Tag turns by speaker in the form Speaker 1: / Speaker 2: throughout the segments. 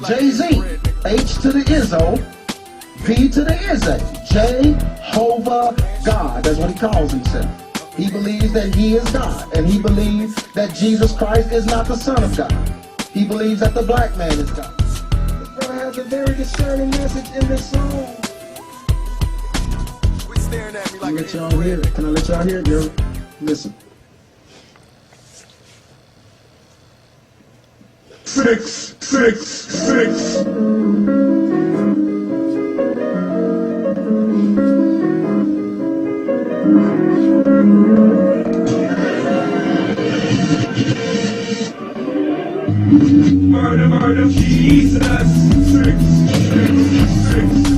Speaker 1: Jay-Z, H to the Izzo, P to the Izzy, Jehovah God. That's what he calls himself. He believes that he is God, and he believes that Jesus Christ is not the Son of God. He believes that the black man is God. This brother has a very discerning message in this song. Can I let y'all hear it? Can I let y'all hear it, yo? Listen.
Speaker 2: 666. Murder, murder, Jesus. 666.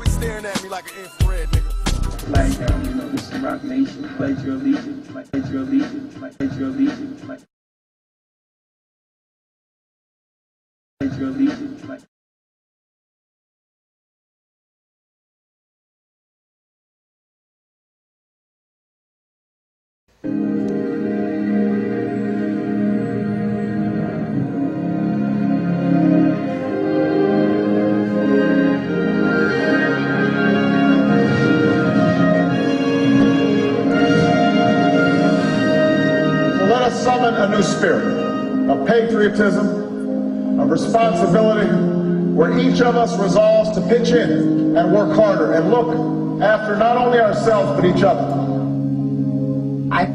Speaker 2: Staring at me like an infrared nigga.
Speaker 1: Like, you know, this is Rock Nation. Pledge your allegiance. Like, pledge your allegiance. Like, pledge your allegiance. Like, pledge your allegiance. Like.
Speaker 2: Let us summon a new spirit of patriotism, of responsibility, where each of us resolves to pitch in and work harder and look after not only ourselves but each other.
Speaker 3: I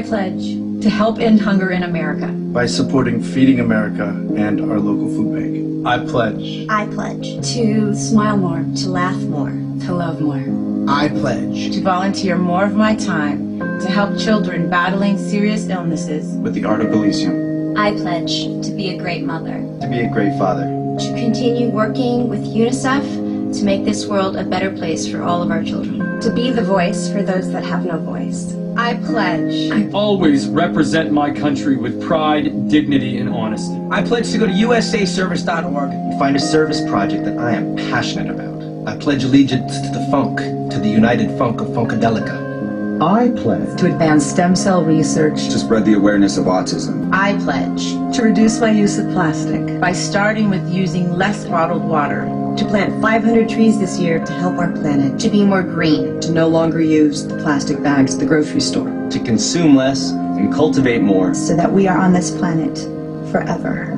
Speaker 3: pledge to help end hunger in America.
Speaker 4: By supporting Feeding America and our local food bank.
Speaker 5: I pledge
Speaker 3: To smile more, to laugh more, to love more.
Speaker 5: I pledge
Speaker 3: To volunteer more of my time to help children battling serious illnesses.
Speaker 4: With the Art of Elysium.
Speaker 6: I pledge to be a great mother,
Speaker 4: To be a great father.
Speaker 6: to continue working with UNICEF to make this world a better place for all of our children,
Speaker 3: To be the voice for those that have no voice. I pledge.
Speaker 7: Always represent my country with pride, dignity, and honesty.
Speaker 5: I pledge to go to usaservice.org.
Speaker 8: Find a service project that I am passionate about. I pledge allegiance to the funk, to the United Funk of Funkadelica.
Speaker 1: I pledge
Speaker 3: To advance stem cell research.
Speaker 9: To spread the awareness of autism.
Speaker 3: I pledge to reduce my use of plastic by starting with using less bottled water.
Speaker 10: To plant 500 trees this year to help our planet.
Speaker 6: to be more green,
Speaker 10: To no longer use the plastic bags at the grocery store.
Speaker 8: To consume less and cultivate more.
Speaker 10: So that we are on this planet forever.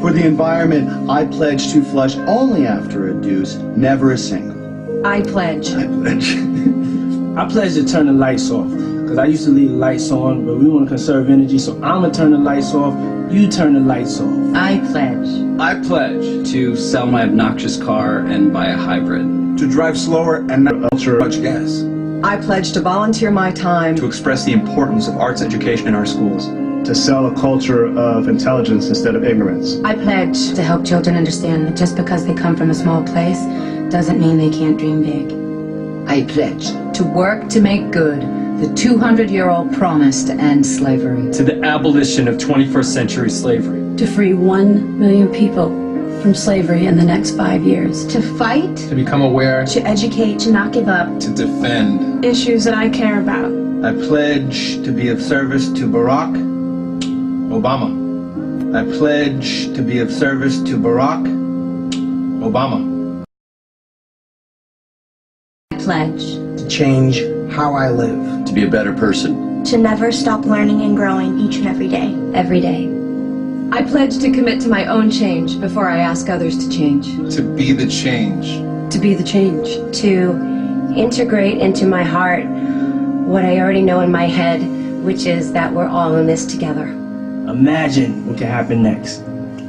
Speaker 4: For the environment, I pledge to flush only after a deuce, never a single.
Speaker 3: I pledge.
Speaker 4: I pledge.
Speaker 5: I pledge to turn the lights off, because I used to leave the lights on, but we want to conserve energy, so I'm going to turn the lights off, you turn the lights off.
Speaker 3: I pledge.
Speaker 7: I pledge to sell my obnoxious car and buy a hybrid.
Speaker 4: To drive slower and not ultra much gas.
Speaker 10: I pledge to volunteer my time
Speaker 8: To express the importance of arts education in our schools.
Speaker 4: To sell a culture of intelligence instead of ignorance.
Speaker 3: I pledge to help children understand that just because they come from a small place doesn't mean they can't dream big.
Speaker 10: I pledge
Speaker 3: To work to make good the 200-year-old promise to end slavery.
Speaker 7: To the abolition of 21st century slavery.
Speaker 10: to free 1 million people from slavery in the next 5 years.
Speaker 6: to fight,
Speaker 5: To become aware,
Speaker 10: To educate,
Speaker 6: to not give up,
Speaker 5: to defend.
Speaker 10: issues that I care about.
Speaker 8: I pledge to be of service to Barack Obama. I pledge to be of service to Barack Obama.
Speaker 6: I pledge
Speaker 5: To change how I live.
Speaker 8: To be a better person.
Speaker 6: to never stop learning and growing each and every day.
Speaker 3: I pledge to commit to my own change before I ask others to change.
Speaker 5: To be the change.
Speaker 10: To be the change.
Speaker 6: To integrate into my heart what I already know in my head, which is that we're all in this together.
Speaker 5: Imagine what can happen next.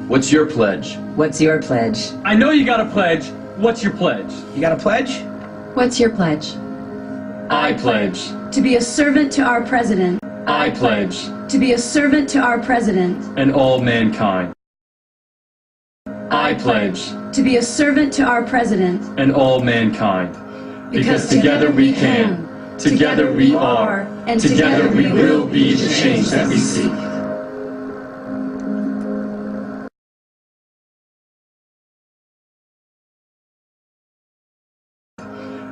Speaker 7: What's your pledge?
Speaker 3: What's your pledge?
Speaker 7: I know you got a pledge. What's your pledge?
Speaker 5: You got a pledge?
Speaker 3: What's your pledge?
Speaker 7: I pledge.
Speaker 10: To be a servant to our president.
Speaker 7: I pledge.
Speaker 10: To be a servant to our president.
Speaker 7: And all mankind. I pledge.
Speaker 10: To be a servant to our president.
Speaker 7: And all mankind. Because together we can. Together we are.
Speaker 10: And
Speaker 7: Together we will be the change that we seek.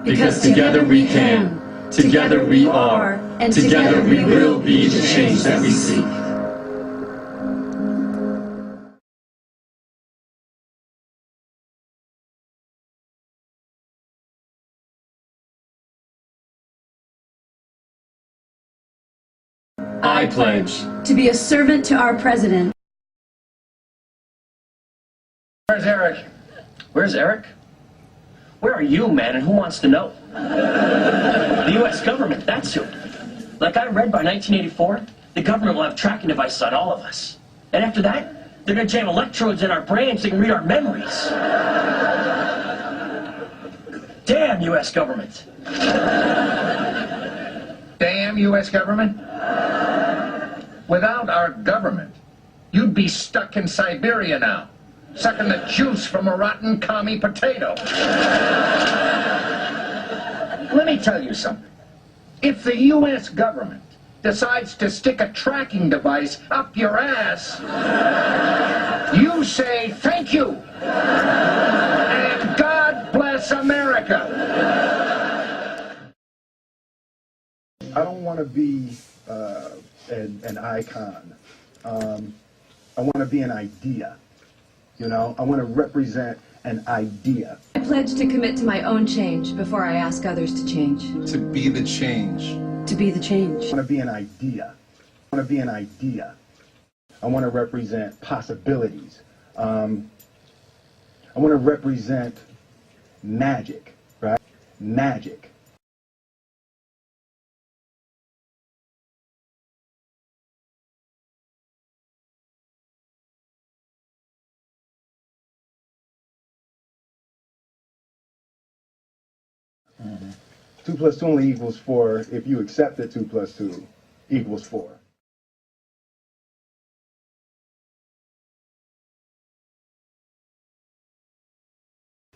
Speaker 7: Because together we can, together we are, and together we will be the change that we seek. I pledge
Speaker 10: to be a servant to our president.
Speaker 11: Where's Eric? Where's Eric? Where are you, man, and who wants to know? The U.S. government, that's who. Like I read, by 1984, the government will have tracking devices on all of us. And after that, they're going to jam electrodes in our brains so they can read our memories. Damn U.S. government.
Speaker 12: Damn U.S. government? Without our government, you'd be stuck in Siberia now, sucking the juice from a rotten commie potato. Let me tell you something. If the U.S. government decides to stick a tracking device up your ass, you say thank you. And God bless America.
Speaker 1: I don't want to be an icon. I want to be an idea. You know, I want to represent an idea.
Speaker 10: I pledge to commit to my own change before I ask others to change.
Speaker 8: To be the change.
Speaker 10: To be the change.
Speaker 1: I want to be an idea. I want to be an idea. I want to represent possibilities. I want to represent magic, right? Magic. Mm-hmm. 2 plus 2 only equals 4 if you accept that 2 plus 2 equals 4.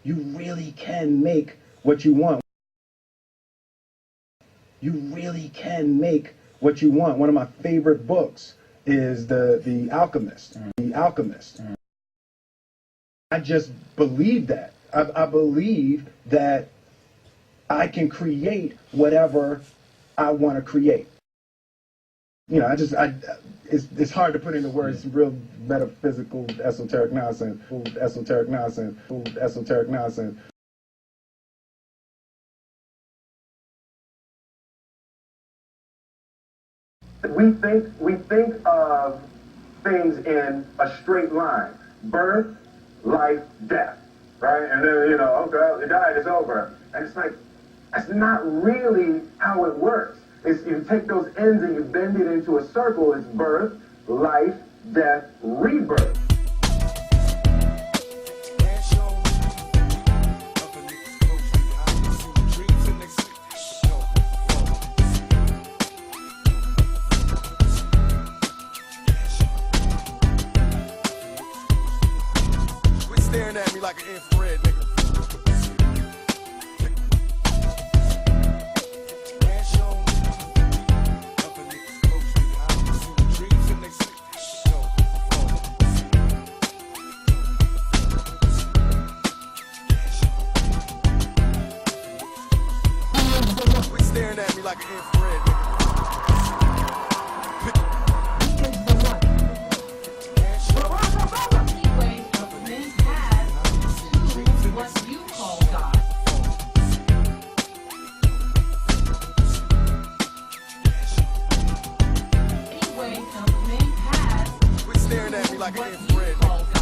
Speaker 1: You really can make what you want. You really can make what you want. One of my favorite books is The Alchemist. The Alchemist. I just believe that. I believe that I can create whatever I want to create. You know, it's hard to put into words, real metaphysical, esoteric nonsense.
Speaker 2: We think of things in a straight line: birth, life, death, right? And then, you know, okay, you died, it's over. And it's like, that's not really how it works. It's, you take those ends and you bend it into a circle. It's birth, life, death, rebirth.
Speaker 13: Quit staring at me like an infrared nigga. Staring at me like an infrared nigga.
Speaker 14: What you call God. Anyway, government has.
Speaker 13: Quit staring at me like an infrared nigga.